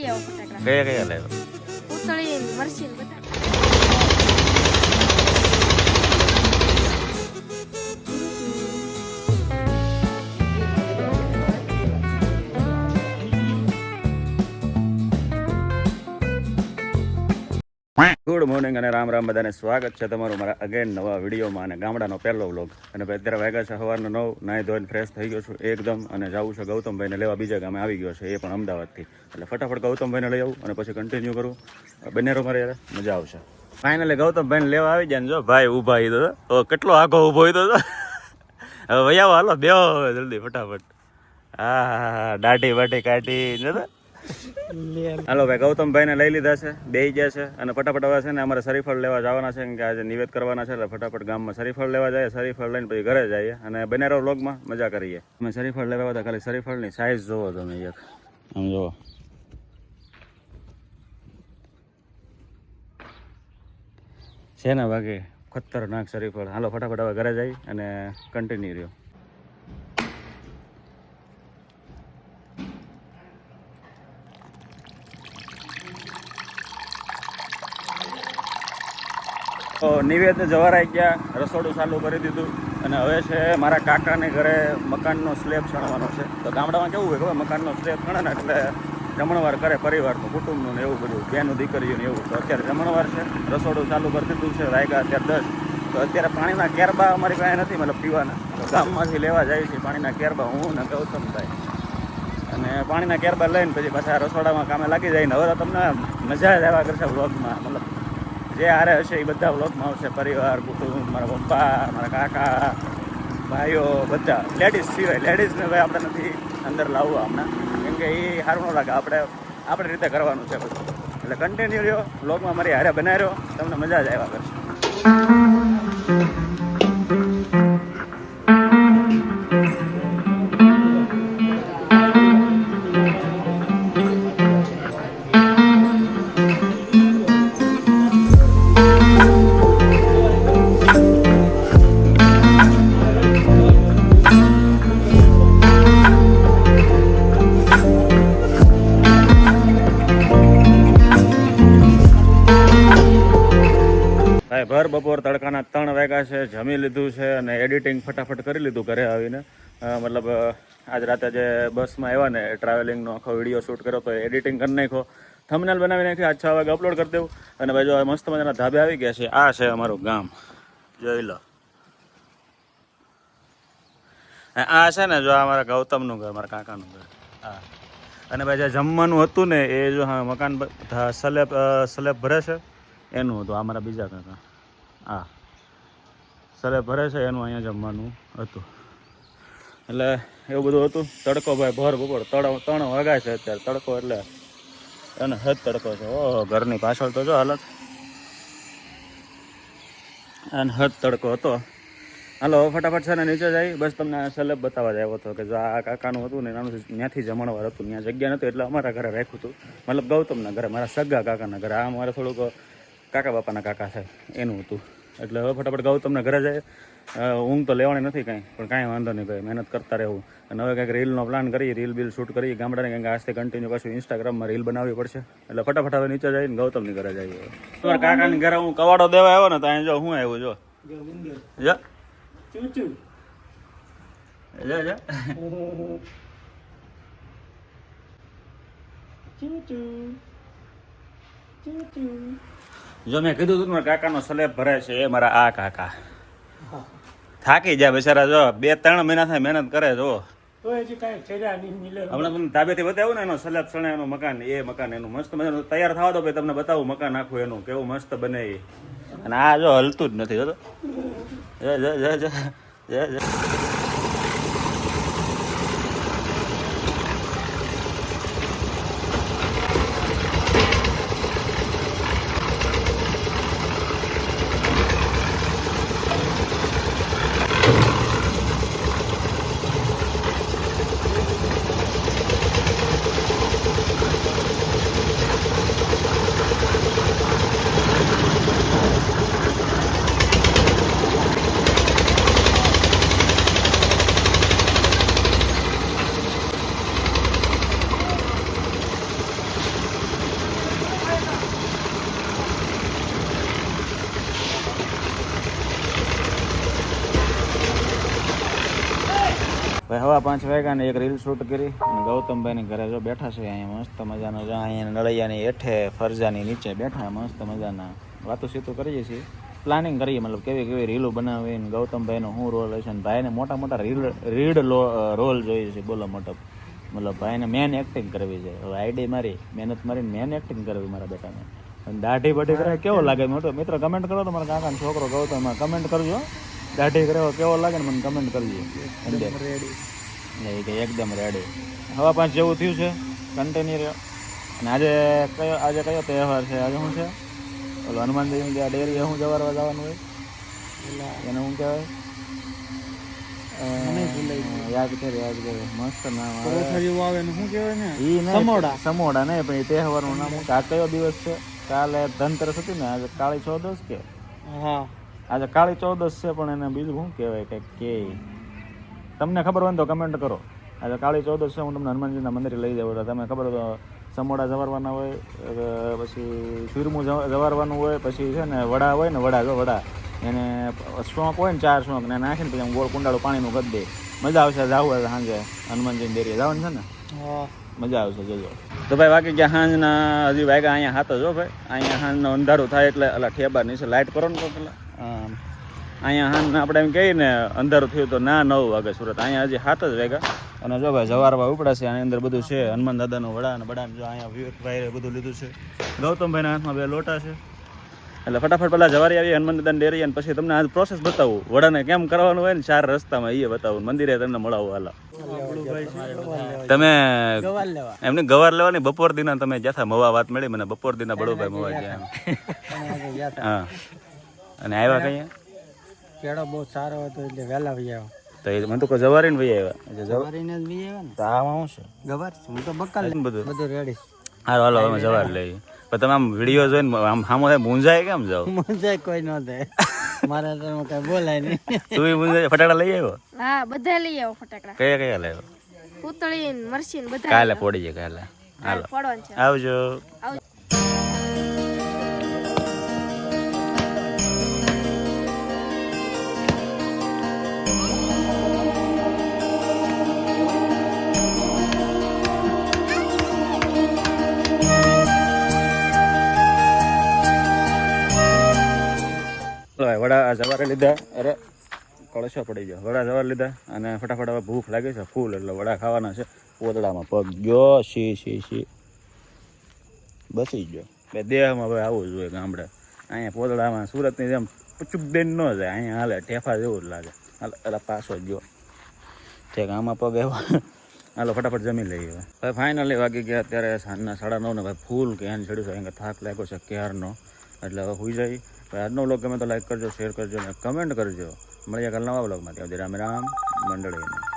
લઈ આવો ફટાકડા. કયા કયા લાવ્યો? ઉતળી મરસી બધા. ગુડ મોર્નિંગ અને રામ રામ બધાને સ્વાગત છે તમારું મારા અગેન નવા વિડીયોમાં અને ગામડાનો પહેલો વ્લોગ. અને અત્યારે વાગ્યા છે સવારના 9. નાહી ધોઈને ફ્રેશ થઈ ગયો છું એકદમ અને જાવું છે ગૌતમભાઈને લેવા. બીજા ગામે આવી ગયો છે, એ પણ અમદાવાદથી. એટલે ફટાફટ ગૌતમભાઈને લઈ આવું અને પછી કન્ટિન્યુ કરું. બનેરો મારે યાર મજા આવશે. ફાઇનલી ગૌતમભાઈને લેવા આવી જાય ને જો ભાઈ ઊભા એ તો કેટલો આગો ઊભો હોય તો હવે વૈયાવો હાલો બેહો હવે જલ્દી ફટાફટ. હા દાઢી વાઢી કાઢી જતો. હાલો ભાઈ ગૌતમભાઈને લઈ લીધા છે, બેસી ગયા છે અને ફટાફટ હવે છે ને અમારે શરીફળ લેવા જવાના છે કે આજે નિવેદ કરવાના છે. એટલે ફટાફટ ગામમાં શરીફળ લેવા જાય, શરીફળ લઈને પછી ઘરે જઈએ અને બનેરો વ્લોગમાં મજા કરીએ. અમે શરીફળ લેવા હતા, ખાલી શરીફળની સાઇઝ જોવો તમે એક આમ જોવો. છે ને બાકી ખતરનાક શરીફળ. હાલો ફટાફટ હવે ઘરે જઈ અને કન્ટિન્યુ રહ્યો. તો નિવેદ જવારાઈ ગયા, રસોડું ચાલુ કરી દીધું અને હવે છે મારા કાકાને ઘરે મકાનનો સ્લેબ ચણવાનો છે. તો ગામડામાં કેવું હોય ખબર, મકાનનો સ્લેબ ચણે ને એટલે જમણવાર કરે પરિવારનું, કુટુંબનું ને એવું બધું, બેનું દીકરીઓને એવું. તો અત્યારે જમણવાર છે, રસોડું ચાલુ કરી દીધું છે, વાગ્યા અત્યારે 10. તો અત્યારે પાણીના કેરબા અમારી પાસે નથી, મતલબ પીવાના. તો ગામમાંથી લેવા જાય છે પાણીના કેરબા, હું ને ગૌતમભાઈ. અને પાણીના કેરબા લઈને પછી પાછા રસોડામાં કામે લાગી જાય ને. હવે તો તમને મજા જ આવ્યા કરશે વ્લોગમાં, મતલબ જે હારે હશે એ બધા વ્લોગમાં આવશે. પરિવાર, કુટુંબ, મારા પપ્પા, મારા કાકા, ભાઈઓ, બધા લેડીઝ સિવાય. લેડીઝને ભાઈ આપણે નથી અંદર લાવવા હમણાં, કેમ કે એ સારું ન લાગે. આપણી રીતે કરવાનું છે બધું. એટલે કન્ટિન્યુ રહ્યો વ્લોગમાં, મારી હારે બનાવી રહ્યો, તમને મજા જ આવ્યા કરશે. ભર બપોર તડકાના 3 વાગ્યા છે, જમી લીધું છે અને એડિટિંગ ફટાફટ કરી લીધું ઘરે આવીને. મતલબ આજ રાતે જે બસમાં આવ્યા ને ટ્રાવેલિંગનો આખો વિડીયો શૂટ કર્યો તો એડિટિંગ કરી નાખ્યો, થંબનેલ બનાવી નાખ્યો. આજ 6 વાગે અપલોડ કરી દેવું. અને ભાઈ જો મસ્ત મજાના ધાબે આવી ગયા છે. આ છે અમારું ગામ, જોઈ લો. આ છે ને જો અમારા ગૌતમનું ઘર, મારા કાકાનું ઘર. હા, અને ભાઈ જે જમવાનું હતું ને એ જો હા મકાન સ્લેબ ભરે છે એનું હતું. આ મારા બીજા કાકા, હા સ્લેબ ભરે છે એનું અહીંયા જમવાનું હતું. એટલે એવું બધું હતું. તડકો ભાઈ ભર બપોર 3 વાગ્યા છે અત્યારે. તડકો એટલે એને હદ તડકો છે. ઓહો, ઘરની પાછળ તો જો હાલત, અને હદ તડકો હતો. હાલો ફટાફટ છે ને નીચે જાય. બસ તમને સ્લેબ બતાવવા જ આવ્યો હતો કે જો આ કાકાનું હતું ને નાનું ત્યાંથી જમણવાર હતું. ત્યાં જગ્યા નહોતું એટલે અમારા ઘરે રાખ્યું હતું, મતલબ ગૌતમના ઘરે, મારા સગા કાકાના ઘરે. આ મારે થોડુંક કાકા બાપાના કાકા છે એનું હતું. એટલે હવે ફટાફટ ગૌતમના ઘરે જાય. ઊંઘ તો લેવાની નથી કાંઈ, પણ કાંઈ વાંધો નહીં ભાઈ, મહેનત કરતા રહેવું. અને હવે કંઈક રીલનો પ્લાન કરીએ, રીલ બિલ શૂટ કરીએ ગામડાને, કંઈક આજથી કન્ટિન્યુ પાછું ઇન્સ્ટાગ્રામમાં રીલ બનાવવી પડશે. એટલે ફટાફટ હવે નીચે જઈને ગૌતમની ઘરે જઈએ. તમારા કાકાની ઘરે હું કવાડો દેવા આવ્યો ને તો અહીં જો હું આવ્યું જો જા જો મેં કીધું તું મારા કાકાનો સ્લેબ ભરાય છે, એ મારા આ કાકા થાકી જાય બિચારા. જો 2-3 મહિના થાય મહેનત કરે. જો હમણાં તમને ધાબેથી બતાવ્યું ને એનો સ્લેબ ચણે એનું મકાન, એ મકાન એનું મસ્ત મજાનું તૈયાર થવા દો ભાઈ, તમને બતાવું મકાન આખું એનું કેવું મસ્ત બને. અને આ જો હલતું જ નથી. જો ભાઈ હવા 5 વાગ્યા ને એક રીલ શૂટ કરી અને ગૌતમભાઈની ઘરે જો બેઠા છે અહીંયા મસ્ત મજાનો જો અહીંયા નળિયાની હેઠે ફરજાની નીચે બેઠા મસ્ત મજાના વાતો સીતું કરીએ છીએ પ્લાનિંગ કરીએ મતલબ કેવી કેવી રીલો બનાવીને ગૌતમભાઈનો શું રોલ હશે ને ભાઈને મોટા મોટા રીડ રોલ જોઈએ છે બોલો મોટો મતલબ ભાઈને મેન એક્ટિંગ કરવી છે હવે આઈડી મારી મહેનત મારીને મેન એક્ટિંગ કરવી મારા બેટાને અને દાઢી બઢી કરે કેવો લાગે મોટો મિત્ર કમેન્ટ કરો તો મારા કાકાનો છોકરો ગૌતમ કમેન્ટ કરજો દાઢી કર્યો કેવો લાગે ને મને કમેન્ટ કરજો એકદમ રેડી હવા 5 જેવું થયું છે કન્ટિન્યુ રહ્યો અને આજે કયો તહેવાર છે આજે શું છે ઓલો હનુમાન દેવની આ ડેરી શું જવારવા જવાનું હોય એને શું કહેવાય યાદ કરે મસ્ત નામ આવે ને શું કહેવાય ને સમોડા નહીં પણ એ તહેવારનું નામ આ કયો દિવસ છે કાલે ધનતેરસ હતી ને આજે કાળી ચૌદસ કે હા આજે કાળી ચૌદસ છે પણ એને બીજું શું કહેવાય કંઈક કે તમને ખબર હોય ને તો કમેન્ટ કરો આજે કાળી ચૌદસ છે હું તમને હનુમાનજીના મંદિરે લઈ જાઉં તમે ખબર તો સમોડા જવારવાના હોય પછી ચૂરમું જવારવાનું હોય પછી છે ને વડા હોય ને વડા એને શોખ હોય ને 4 શોખ ને નાખીને પછી ગોળ કુંડાળું પાણીનું કરી દે મજા આવશે જાવું હોય સાંજે હનુમાનજીની ડેરીએ જવાનું છે ને મજા આવશે જોજો તો ભાઈ બાકી ગયા સાંજના હજી વાગ્યા અહીંયા હાથ જો ભાઈ અહીંયા સાંજનું અંધારું થાય એટલે અલા ઠેબા નીચે લાઇટ કરો ને તો પેલા અહીંયા હાંજના આપણે એમ કહીએ ને અંધારું થયું તો ના 9 વાગે સુરત અહીંયા હજી 7 જ વાગ્યા અને જો ભાઈ જવારવા ઉપડા છે આની અંદર બધું છે હનુમાન દાદાનું વડા અને બડા જો અહીંયા વિવેકભાઈએ બધું લીધું છે ગૌતમભાઈના હાથમાં 2 લોટા છે એટલે ફટાફટ પહેલાં જવારી આવી હનુમાન દાદાની ડેરી અને પછી તમને આ પ્રોસેસ બતાવું વડાને કેમ કરવાનું હોય ને 4 રસ્તામાં એ બતાવું મંદિરે તમને મળાવું હાલો તમે એમને ગવાર લેવાની બપોર દીના તમે જ્યાં મવા વાત મળી મને બપોર દીના બળુભાઈ મવા ગયા હા અને આવ્યા કઈ કેળો બહુ સારો હતો એટલે વહેલા વહી આવ્યો તો એ મને તો જવારીને વહી આવ્યા જવારીને જ વહી આવ્યા ને તો આમાં શું છે ગવાર હું તો બક્કલ બધું રેડી હાલો હાલો અમે જવાર લઈએ પણ તમે આમ વિડીયો જોઈને આમ સામો મૂંઝાય કેમ જાવ મૂંઝાય કોઈ ન થાય મારે તો કઈ બોલાય નહીં તું મૂંઝાય ફટાકડા લઈ આવ્યો હા બધા લઈ આવો ફટાકડા કયા લાવ્યો પૂતળી ને મરસી ને બધા કાલે પોડી જાય કાલે હાલો પડવાનું છે આવજો વડા જવારે લીધા અરે કળશો પડી ગયો વડા જવાર લીધા અને ફટાફટ હવે ભૂખ લાગી છે ફૂલ એટલે વડા ખાવાના છે પોતળામાં પગ ગયો સી બસી ગયો બે દેહમાં હવે આવવું જોઈએ ગામડે અહીંયા પોતળામાં સુરતની જેમ પુચુક ન જાય અહીંયા હાલે ઠેફા જેવું જ લાગે હાલ એટલે પાછો જ ગયો ઠેક આમાં પગ એવો હાલો ફટાફટ જમી લઈએ હવે ફાઇનલી વાગી ગયા અત્યારે સાંજના 9:30 ને ભાઈ ફૂલ ક્યાં ચડ્યું છે અહીંયા થાક લાગ્યો છે ક્યારનો એટલે હવે સુઈ જાય આજનો વ્લોગ ગમે તો લાઈક કરજો શેર કરજો અને કમેન્ટ કરજો મળીએ કાલ નવા વ્લોગમાં ત્યાં રામ રામ મંડળીને